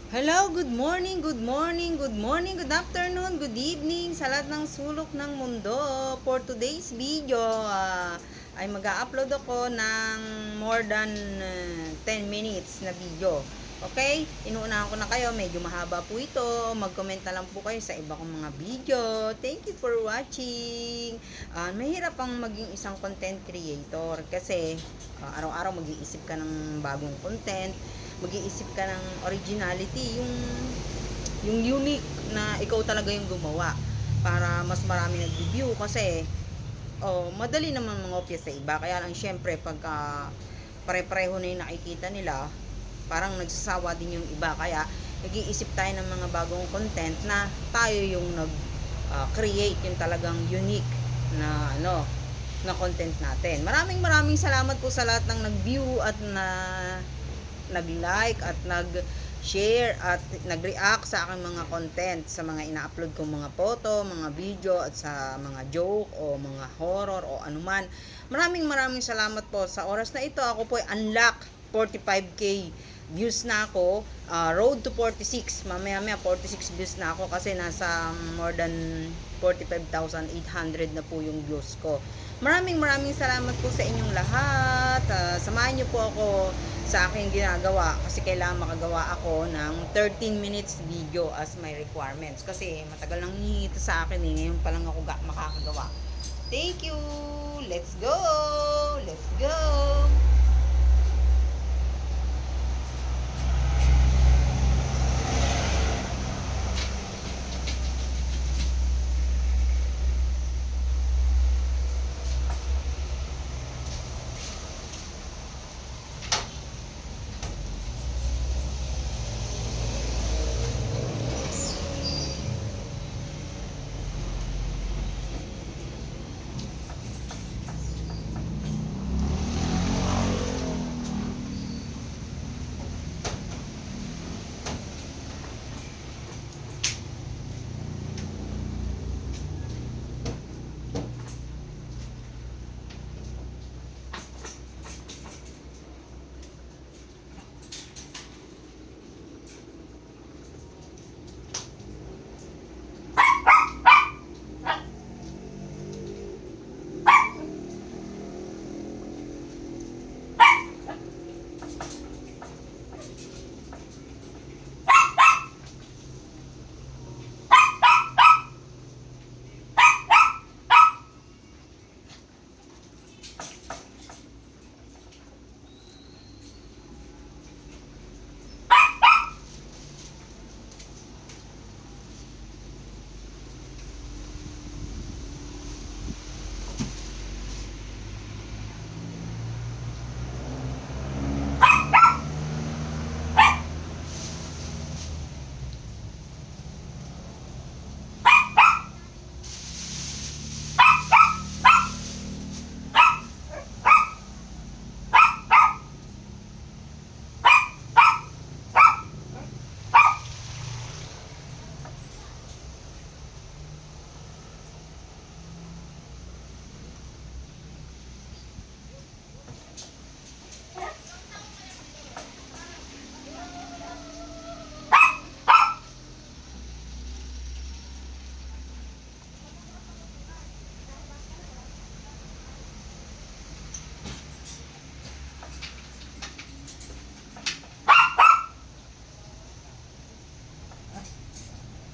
Hello, good morning, good morning, good morning, good afternoon, good evening sa lahat ng sulok ng mundo. For today's video, ay mag-upload ako ng more than 10 minutes na video. Okay? Inuunahan ko na kayo, medyo mahaba po ito. Mag-comment na lang po kayo sa iba kong mga video. Thank you for watching. Mahirap ang maging isang content creator kasi araw-araw mag-iisip ka ng bagong content, mag-iisip ka ng originality, yung unique na ikaw talaga yung gumawa para mas marami nag-review kasi madali naman mangopya sa iba. Kaya lang syempre pagka pare-pareho na yung nakikita nila, parang nagsasawa din yung iba. Kaya nag-iisip tayo ng mga bagong content na tayo yung nag-create yung talagang unique na na content natin. Maraming salamat po sa lahat ng nag-view at nag-like at nag-share at nag-react sa aking mga content, sa mga ina-upload kong mga photo, mga video at sa mga joke o mga horror o anuman. Maraming salamat po. Sa oras na ito, ako po ay unlock 45k views na ako. Road to 46. Mamaya 46 views na ako kasi nasa more than 45,800 na po yung views ko. Maraming salamat po sa inyong lahat. Samahan niyo po ako sa aking ginagawa kasi kailangan makagawa ako ng 13 minutes video as my requirements kasi matagal nang hihita sa akin ngayon pa lang ako makakagawa. Thank you. Let's go. Let's go.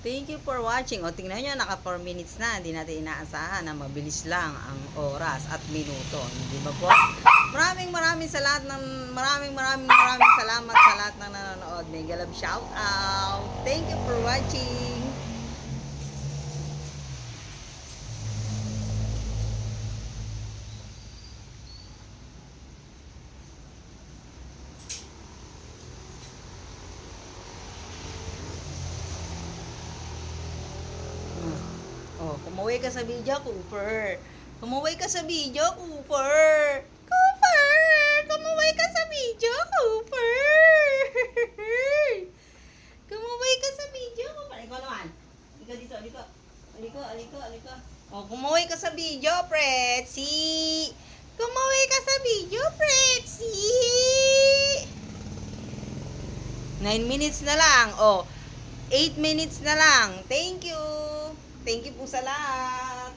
Thank you for watching. O tingnan nyo, naka 4 minutes na. Hindi natin inaasahan na mabilis lang ang oras at minuto. Hindi ba po? Maraming sa lahat ng maraming salamat sa lahat ng nanonood. Mega love shout out. Thank you for watching. Oh, kumuwi ka sa video, Cooper. Kumuwi ka sa video, Cooper. Cooper! Kumuwi ka sa video, Cooper! Kumuwi ka sa video, Cooper. Ikaw naman. Halika dito, halika. Halika. Oh, kumuwi ka sa video, Pretsi. Kumuwi ka sa video, Pretsi. 9 minutes na lang. Oh, 8 minutes na lang. Thank you. Thank you po sa lahat.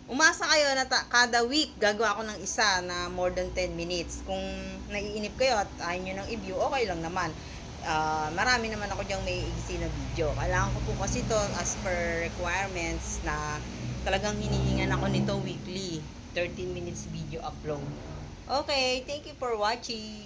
Umasa kayo na kada week gagawa ako ng isa na more than 10 minutes. Kung naiinip kayo at ayaw nyo ng i-view, okay lang naman. Marami naman ako diyang may igsi na video. Kailangan ko po kasi to as per requirements na talagang hinihingan ako nito weekly. 13 minutes video upload. Okay, thank you for watching.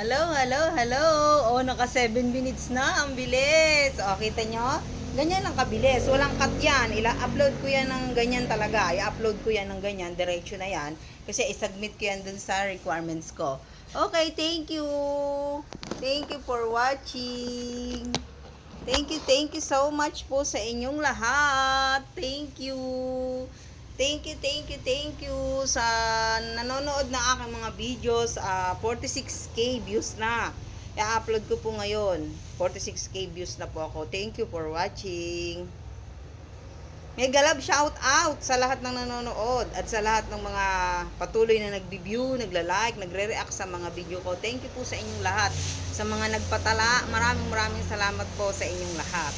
Hello, hello, hello. Oh, naka 7 minutes na. Ang bilis. O, kita nyo? Ganyan lang kabilis. Walang cut yan. Upload ko yan ng ganyan talaga. I-upload ko yan ng ganyan. Diretso na yan. Kasi i-submit ko yan dun sa requirements ko. Okay, thank you. Thank you for watching. Thank you so much po sa inyong lahat. Thank you. Thank you sa nanonood ng aking mga videos. 46k views na. I-upload ko po ngayon. 46k views na po ako. Thank you for watching. May galab shout out sa lahat ng nanonood at sa lahat ng mga patuloy na nagbi-view, nagla-like, nagre-react sa mga video ko. Thank you po sa inyong lahat. Sa mga nagpatala, maraming salamat po sa inyong lahat.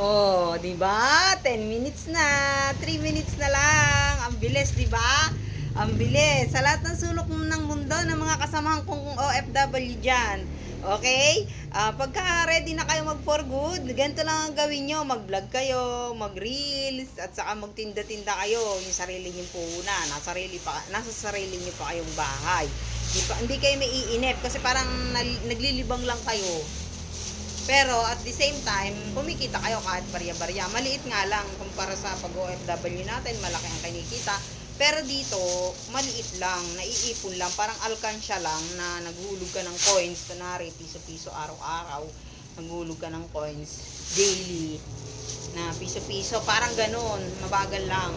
Oh, 'di ba? 10 minutes na, 3 minutes na lang. Ang bilis, 'di ba? Ang bilis. Sa lahat ng sulok ng mundo ng mga kasamahan kong OFW diyan. Okay? Pagka ready na kayo mag for good, ganito lang ang gawin nyo. Mag-vlog kayo, mag-reels, at saka magtinda-tinda kayo. Yung sarili nyo puhunan. Nasa sarili nyo pa kayong bahay. Hindi kayo may iinip kasi parang naglilibang lang kayo. Pero at the same time, kumikita kayo kahit barya-barya. Maliit nga lang kumpara sa pag-OFW natin, malaki ang kinikita. Pero dito, maliit lang, naiipon lang, parang alkansya lang na naghulog ka ng coins, kunwari piso-piso araw-araw, naghulog ka ng coins daily na piso-piso, parang ganun, mabagal lang.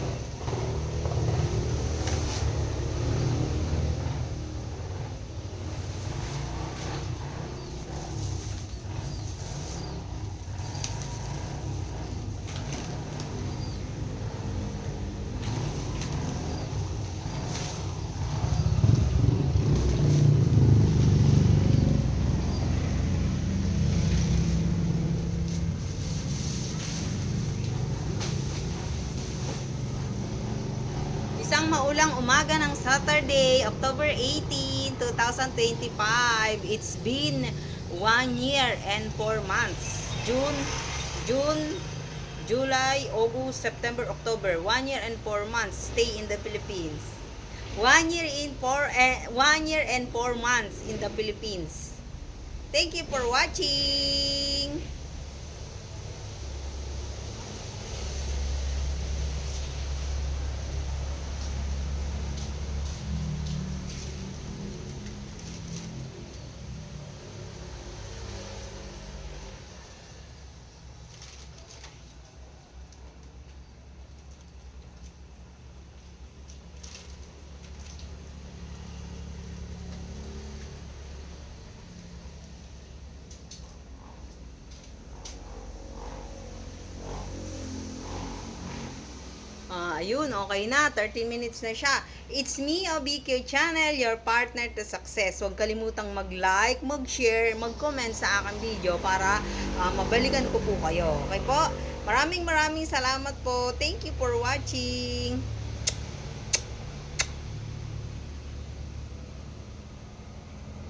Isang maulang umaga ng Saturday, October 18, 2025. It's been 1 year and 4 months. June, July, August, September, October. 1 year and 4 months stay in the Philippines. 1 year and 4 months in the Philippines. Thank you for watching. Ayun, okay na. 30 minutes na siya. It's me, OBQ Channel, your partner to success. Huwag kalimutang mag-like, mag-share, mag-comment sa aking video para mabalikan ko po kayo. Okay po? Maraming salamat po. Thank you for watching.